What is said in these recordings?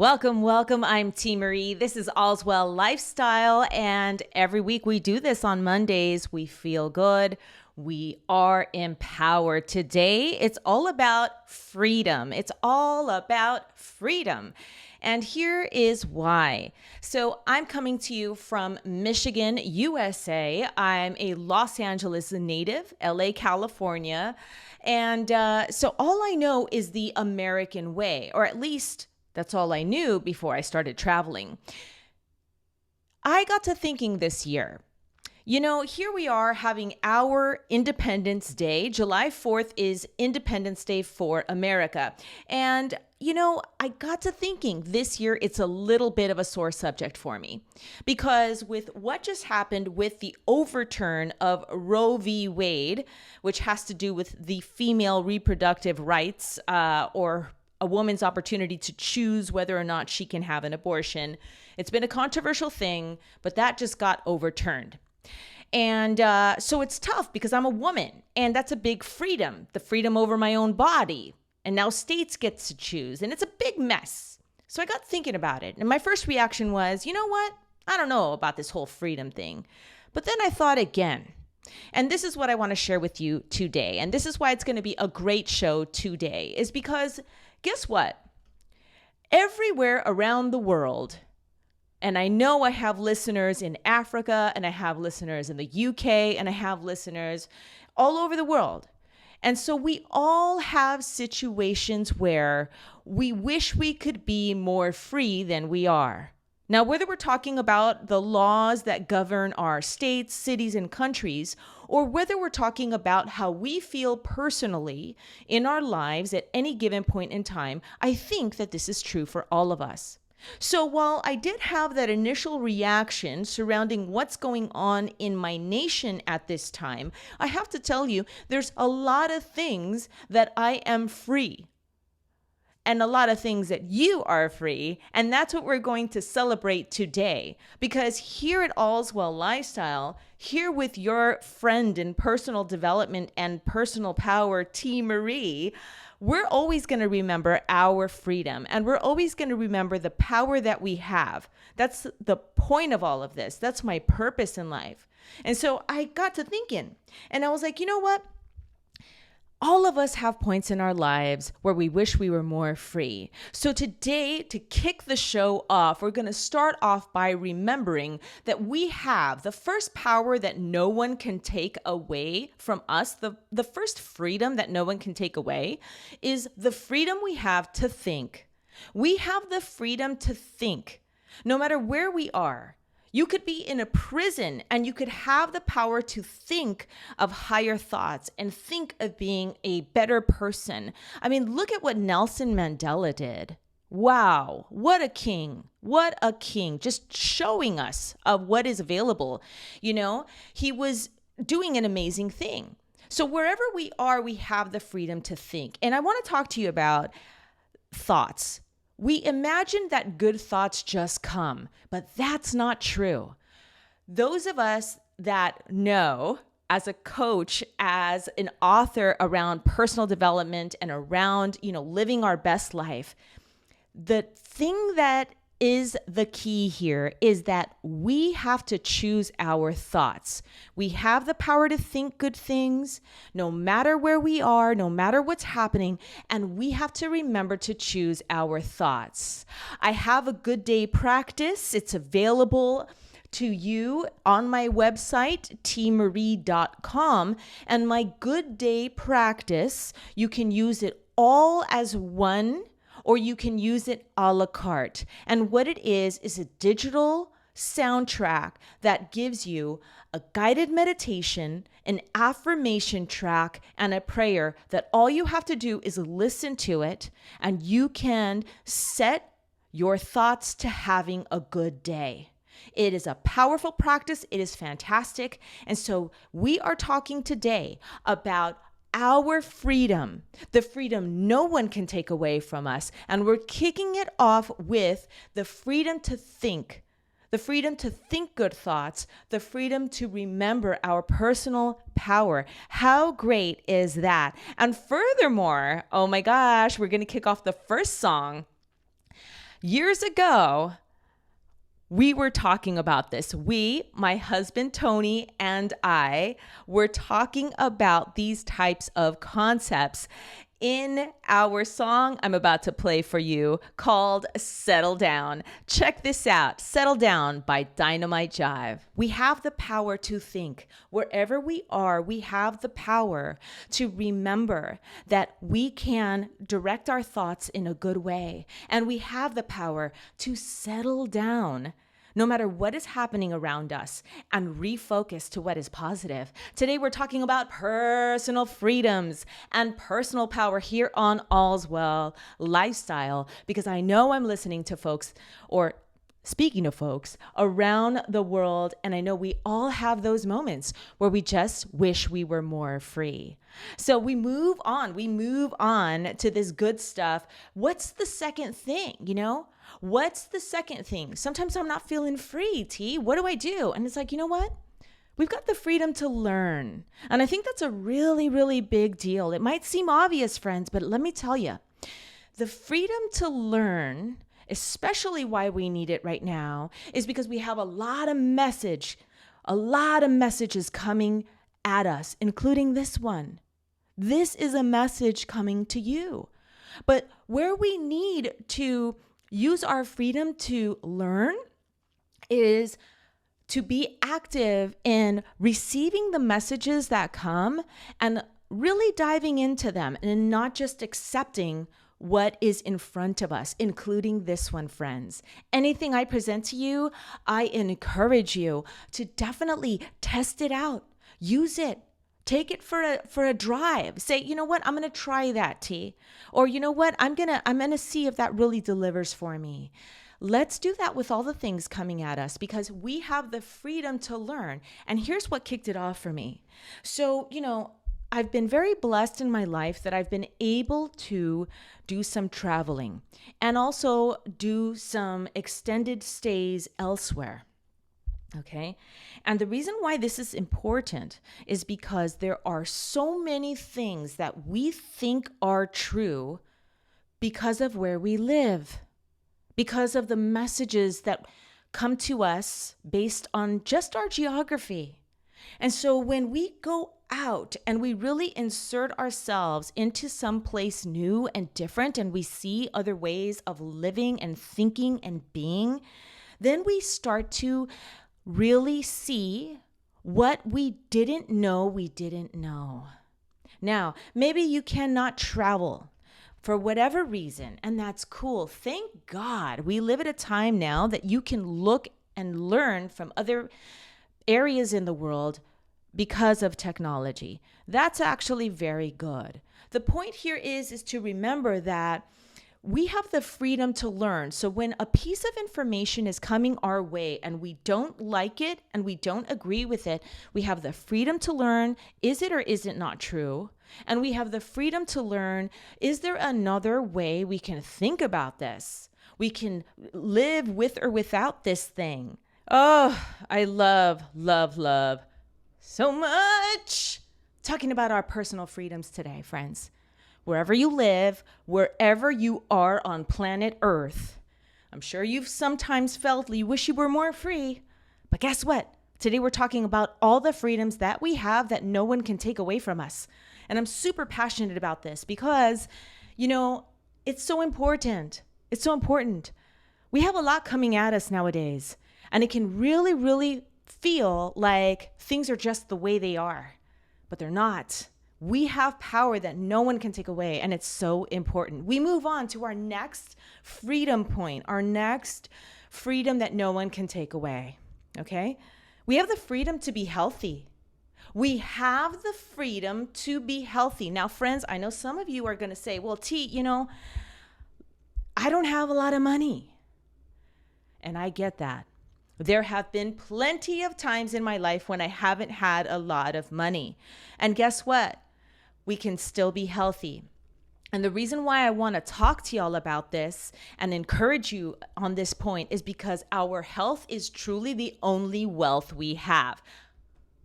Welcome, welcome. I'm Teemaree. This is ALLSWELL Lifestyle, and every week we do this on Mondays. We feel good. We are empowered. Today, it's all about freedom. It's all about freedom. And here is why. So I'm coming to you from Michigan, USA. I'm a Los Angeles native, LA, California. And so all I know is the American way, or at least that's all I knew before I started traveling. I got to thinking this year, here we are having our Independence Day. July 4th is Independence Day for America. And, I got to thinking this year it's a little bit of a sore subject for me because with what just happened with the overturn of Roe v. Wade, which has to do with the female reproductive rights or a woman's opportunity to choose whether or not she can have an abortion. It's been a controversial thing, but that just got overturned. And so it's tough because I'm a woman and that's a big freedom, the freedom over my own body. And now states get to choose and it's a big mess. So I got thinking about it. And my first reaction was, you know what? I don't know about this whole freedom thing. But then I thought again, and this is what I want to share with you today. And this is why it's going to be a great show today, is because guess what? Everywhere around the world, and I know I have listeners in Africa, and I have listeners in the UK, and I have listeners all over the world. And so we all have situations where we wish we could be more free than we are. Now, whether we're talking about the laws that govern our states, cities, and countries, or whether we're talking about how we feel personally in our lives at any given point in time, I think that this is true for all of us. So while I did have that initial reaction surrounding what's going on in my nation at this time, I have to tell you, there's a lot of things that I am free. And a lot of things that you are free. And that's what we're going to celebrate today. Because here at ALLSWELL Lifestyle, here with your friend in personal development and personal power, Teemaree, we're always going to remember our freedom. And we're always going to remember the power that we have. That's the point of all of this. That's my purpose in life. And so I got to thinking, and I was like, you know what? All of us have points in our lives where we wish we were more free. So today, to kick the show off, we're going to start off by remembering that we have the first power that no one can take away from us. The first freedom that no one can take away is the freedom we have to think. We have the freedom to think, no matter where we are. You could be in a prison and you could have the power to think of higher thoughts and think of being a better person. I mean, look at what Nelson Mandela did. Wow, what a king. What a king. Just showing us of what is available. He was doing an amazing thing. So wherever we are, we have the freedom to think. And I want to talk to you about thoughts. We imagine that good thoughts just come, but that's not true. Those of us that know, as a coach, as an author around personal development and around, living our best life, the thing that is the key here is that we have to choose our thoughts. We have the power to think good things, no matter where we are, no matter what's happening, and we have to remember to choose our thoughts. I have a good day practice. It's available to you on my website, teemaree.com, and my good day practice, you can use it all as one, or you can use it a la carte. And what it is a digital soundtrack that gives you a guided meditation, an affirmation track, and a prayer that all you have to do is listen to it, and you can set your thoughts to having a good day. It is a powerful practice. It is fantastic. And so we are talking today about our freedom, the freedom no one can take away from us. And we're kicking it off with the freedom to think good thoughts, the freedom to remember our personal power. How great is that? And furthermore, oh my gosh, we're going to kick off the first song Years ago, we were talking about this. My husband Tony and I were talking about these types of concepts in our song I'm about to play for you called Settle Down. Check this out. Settle Down by Dynamite Jive. We have the power to think. Wherever we are, we have the power to remember that we can direct our thoughts in a good way. And we have the power to settle down no matter what is happening around us, and refocus to what is positive. Today, we're talking about personal freedoms and personal power here on All's Well Lifestyle, because I know I'm listening to folks, or speaking to folks around the world, and I know we all have those moments where we just wish we were more free. So we move on to this good stuff. What's the second thing, What's the second thing? Sometimes I'm not feeling free, T. What do I do? And it's like, you know what? We've got the freedom to learn. And I think that's a really, really big deal. It might seem obvious, friends, but let me tell you, the freedom to learn, especially why we need it right now, is because we have a lot of messages coming at us, including this one. This is a message coming to you. But where we need to use our freedom to learn is to be active in receiving the messages that come and really diving into them and not just accepting what is in front of us, including this one, friends. Anything I present to you, I encourage you to definitely test it out. Use it. Take it for a drive. Say, you know what? I'm going to try that, T. Or you know what? I'm going to see if that really delivers for me. Let's do that with all the things coming at us because we have the freedom to learn. And here's what kicked it off for me. So, I've been very blessed in my life that I've been able to do some traveling and also do some extended stays elsewhere. Okay. And the reason why this is important is because there are so many things that we think are true because of where we live, because of the messages that come to us based on just our geography. And so when we go out and we really insert ourselves into some place new and different, and we see other ways of living and thinking and being, then we start to really see what we didn't know. Now, maybe you cannot travel for whatever reason, and that's cool. Thank God we live at a time now that you can look and learn from other areas in the world because of technology. That's actually very good. The point here is to remember that we have the freedom to learn. So when a piece of information is coming our way and we don't like it and we don't agree with it, we have the freedom to learn, is it or is it not true? And we have the freedom to learn, is there another way we can think about this? We can live with or without this thing. Oh, I love so much talking about our personal freedoms today, friends. Wherever you live, wherever you are on planet Earth, I'm sure you've sometimes felt you wish you were more free. But guess what? Today we're talking about all the freedoms that we have that no one can take away from us. And I'm super passionate about this because, it's so important. It's so important. We have a lot coming at us nowadays, and it can really, really feel like things are just the way they are, but they're not. We have power that no one can take away, and it's so important. We move on to our next freedom point, our next freedom that no one can take away, okay? We have the freedom to be healthy. We have the freedom to be healthy. Now, friends, I know some of you are going to say, well, T, I don't have a lot of money. And I get that. There have been plenty of times in my life when I haven't had a lot of money. And guess what? We can still be healthy. And the reason why I want to talk to y'all about this and encourage you on this point is because our health is truly the only wealth we have.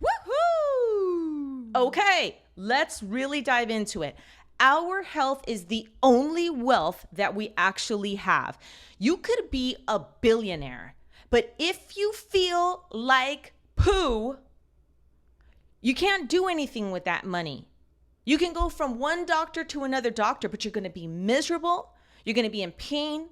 Woohoo! Okay, let's really dive into it. our health is the only wealth that we actually have. You could be a billionaire, but if you feel like poo, you can't do anything with that money. You can go from one doctor to another doctor, but you're going to be miserable. You're going to be in pain.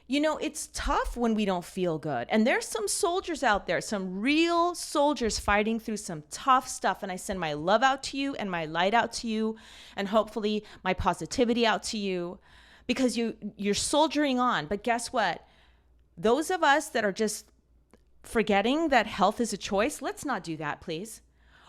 You know, it's tough when we don't feel good. And there's some soldiers out there, some real soldiers fighting through some tough stuff. And I send my love out to you and my light out to you and hopefully my positivity out to you because you're soldiering on. But guess what? Those of us that are just forgetting that health is a choice, let's not do that, please.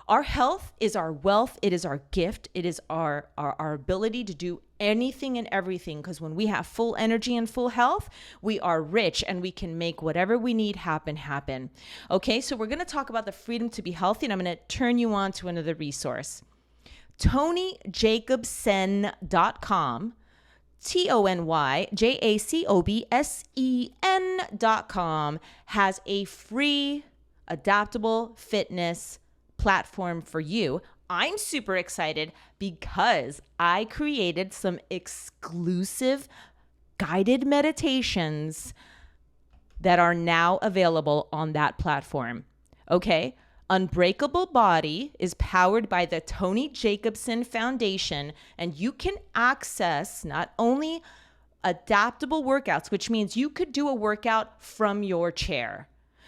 Our health is our wealth. It is our gift. It is our ability to do anything and everything. Because when we have full energy and full health, we are rich and we can make whatever we need happen. Okay, so we're going to talk about the freedom to be healthy, and I'm going to turn you on to another resource. TonyJacobsen.com, TonyJacobsen.com has a free adaptable fitness platform for you. I'm super excited because I created some exclusive guided meditations that are now available on that platform. Okay? Unbreakable Body is powered by the Tony Jacobsen Foundation, and you can access not only adaptable workouts, which means you could do a workout from your chair.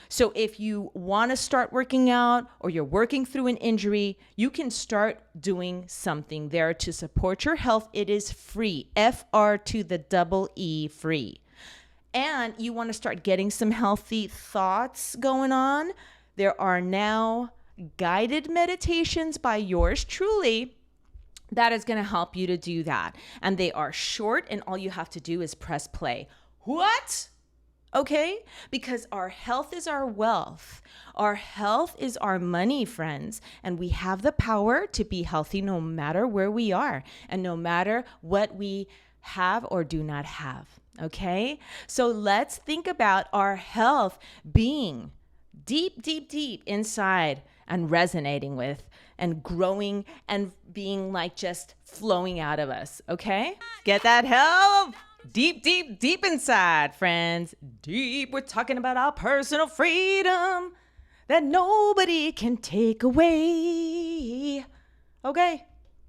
So if you want to start working out or you're working through an injury, you can start doing something there to support your health. It is free, FR free. And you want to start getting some healthy thoughts going on. There are now guided meditations by yours truly that is going to help you to do that. And they are short and all you have to do is press play. What? Okay? Because our health is our wealth. Our health is our money, friends. And we have the power to be healthy no matter where we are and no matter what we have or do not have. Okay? So let's think about our health being deep inside and resonating with and growing and being like just flowing out of us. Okay? Get that health. Deep inside, friends. Deep. We're talking about our personal freedom that nobody can take away. Okay?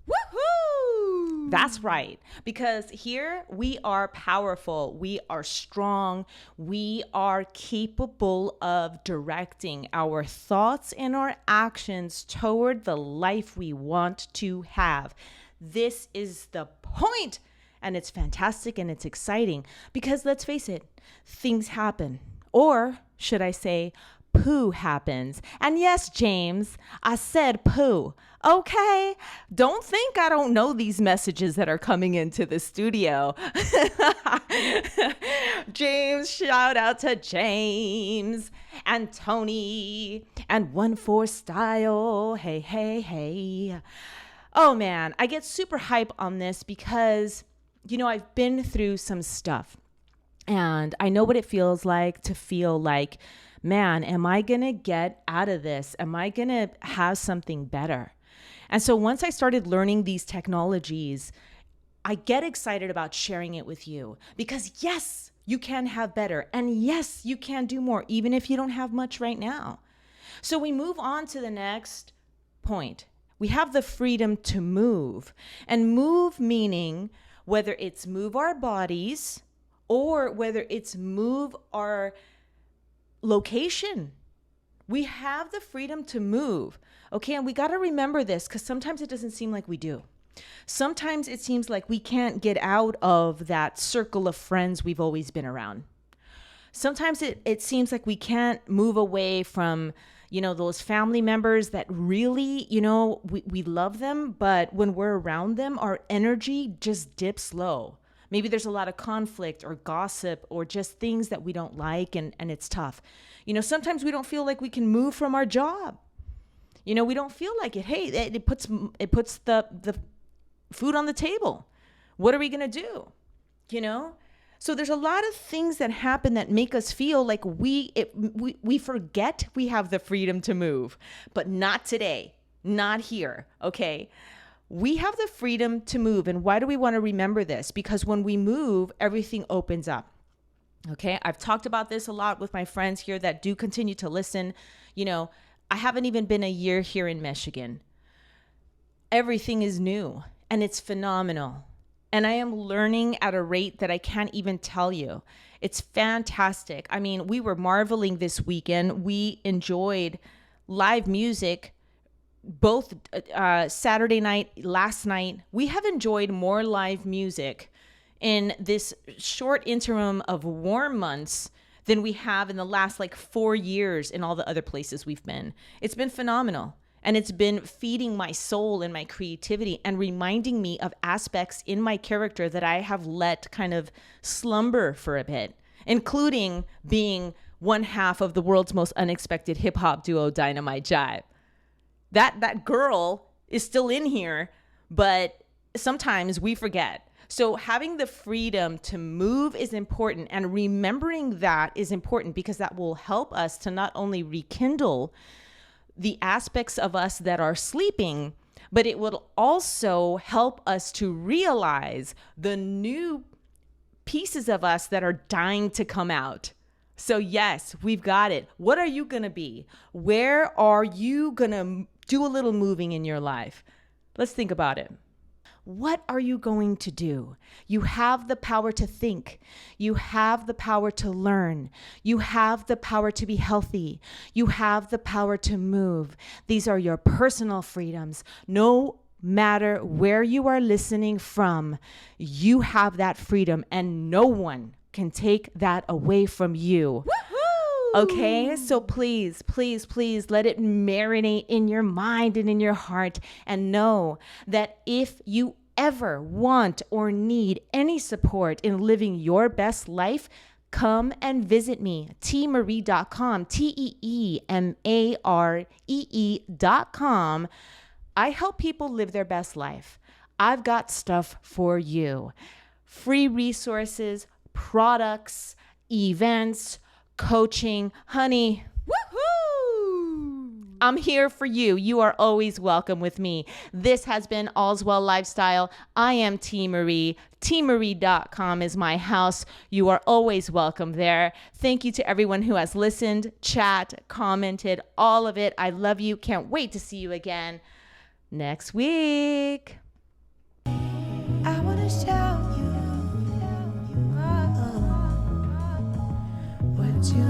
Woohoo! That's right. Because here we are powerful. We are strong. We are capable of directing our thoughts and our actions toward the life we want to have. This is the point. And it's fantastic and it's exciting because let's face it, things happen. Or should I say, poo happens. And yes, James, I said poo. Okay, don't think I don't know these messages that are coming into the studio. James, shout out to James and Tony and 1-4 Style. Hey. Oh man, I get super hype on this because you know, I've been through some stuff and I know what it feels like to feel like, man, am I going to get out of this? Am I going to have something better? And so once I started learning these technologies, I get excited about sharing it with you because yes, you can have better. And yes, you can do more, even if you don't have much right now. So we move on to the next point. We have the freedom to move, and move meaning whether it's move our bodies or whether it's move our location. We have the freedom to move. Okay, and we got to remember this because sometimes it doesn't seem like we do. Sometimes it seems like we can't get out of that circle of friends we've always been around. Sometimes it seems like we can't move away from, you know, those family members that really, you know, we love them, but when we're around them, our energy just dips low. Maybe there's a lot of conflict or gossip or just things that we don't like and it's tough. You know, sometimes we don't feel like we can move from our job. You know, we don't feel like it. Hey, it puts the food on the table. What are we going to do? You know? So there's a lot of things that happen that make us feel like we forget we have the freedom to move, but not today, not here, okay? We have the freedom to move. And why do we want to remember this? Because when we move, everything opens up. Okay, I've talked about this a lot with my friends here that do continue to listen. I haven't even been a year here in Michigan. Everything is new and it's phenomenal. And I am learning at a rate that I can't even tell you. It's fantastic. I mean, we were marveling this weekend. We enjoyed live music both Saturday night, last night. We have enjoyed more live music in this short interim of warm months than we have in the last 4 years in all the other places we've been. It's been phenomenal. And it's been feeding my soul and my creativity and reminding me of aspects in my character that I have let kind of slumber for a bit, including being one half of the world's most unexpected hip hop duo, Dynamite Jive. That girl is still in here, but sometimes we forget. So having the freedom to move is important, and remembering that is important because that will help us to not only rekindle the aspects of us that are sleeping, but it will also help us to realize the new pieces of us that are dying to come out. So yes, we've got it. What are you going to be? Where are you going to do a little moving in your life? Let's think about it. What are you going to do? You have the power to think. You have the power to learn. You have the power to be healthy. You have the power to move. These are your personal freedoms. No matter where you are listening from, you have that freedom, and no one can take that away from you. Okay, so please, please, please let it marinate in your mind and in your heart, and know that if you ever want or need any support in living your best life, come and visit me, teemaree.com, teemaree.com. I help people live their best life. I've got stuff for you. Free resources, products, events, coaching. Honey, woohoo! I'm here for you. You are always welcome with me. This has been Allswell Lifestyle. I am Teemaree. Teemaree.com is my house. You are always welcome there. Thank you to everyone who has listened, chat, commented, all of it. I love you. Can't wait to see you again next week. I want to show you what you